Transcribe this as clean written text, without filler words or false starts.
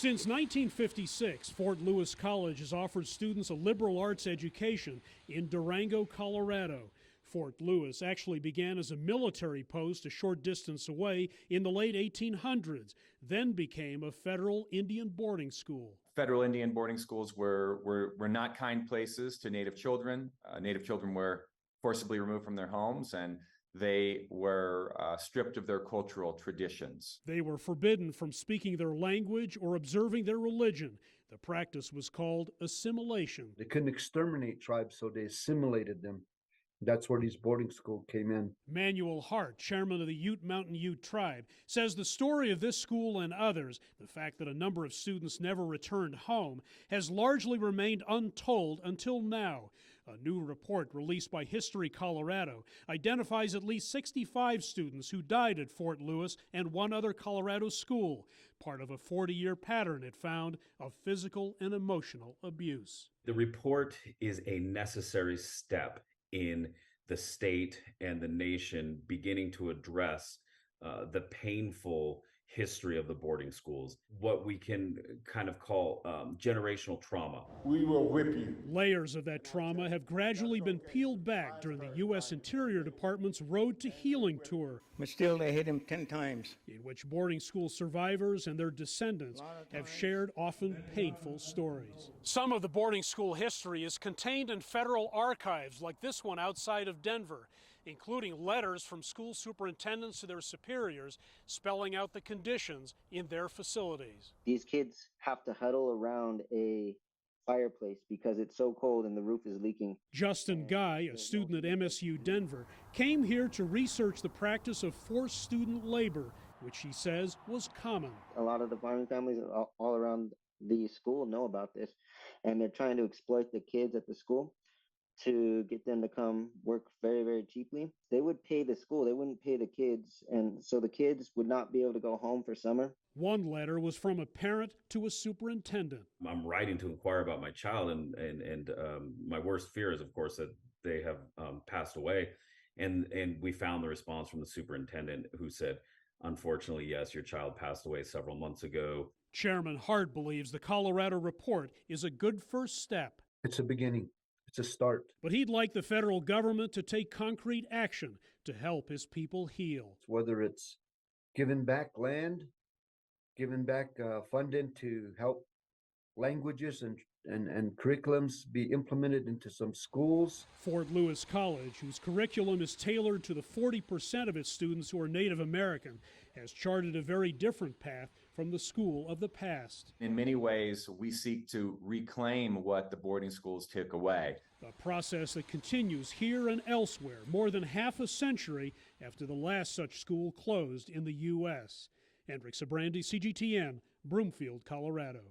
Since 1956, Fort Lewis College has offered students a liberal arts education in Durango, Colorado. Fort Lewis actually began as a military post a short distance away in the late 1800s, then became a federal Indian boarding school. Federal Indian boarding schools were not kind places to Native children. Native children were forcibly removed from their homes, and they were stripped of their cultural traditions. They were forbidden from speaking their language or observing their religion. The practice was called assimilation. They couldn't exterminate tribes, so they assimilated them. That's where these boarding schools came in. Manuel Hart, chairman of the Ute Mountain Ute tribe, says the story of this school and others, the fact that a number of students never returned home, has largely remained untold until now. A new report released by History Colorado identifies at least 65 students who died at Fort Lewis and one other Colorado school, part of a 40-year pattern it found of physical and emotional abuse. The report is a necessary step in the state and the nation beginning to address the painful history of the boarding schools, what we can kind of call generational trauma. We will whip you. Layers of that trauma have gradually been peeled back during the U.S. Interior Department's Road to Healing tour, But still, they hit him 10 times. in which boarding school survivors and their descendants have shared often painful stories. Some of the boarding school history is contained in federal archives like this one outside of Denver, including letters from school superintendents to their superiors spelling out the conditions in their facilities. These kids have to huddle around a fireplace because it's so cold and the roof is leaking. Justin Guy, a student at MSU Denver, came here to research the practice of forced student labor, which he says was common. A lot of the farming families all around the school know about this, and they're trying to exploit the kids at the school to get them to come work very, very cheaply. They would pay the school, they wouldn't pay the kids, and so the kids would not be able to go home for summer. One letter was from a parent to a superintendent. I'm writing to inquire about my child, and my worst fear is, of course, that they have passed away. And we found the response from the superintendent, who said, unfortunately, yes, your child passed away several months ago. Chairman Hart believes the Colorado report is a good first step. It's a beginning. It's a start. But he'd like the federal government to take concrete action to help his people heal. Whether it's giving back land, giving back funding to help languages and curriculums be implemented into some schools. Fort Lewis College, whose curriculum is tailored to the 40% of its students who are Native American, has charted a very different path from the school of the past. In many ways, we seek to reclaim what the boarding schools took away. A process that continues here and elsewhere more than half a century after the last such school closed in the U.S. Hendrik, Sybrandy, CGTN, Broomfield, Colorado.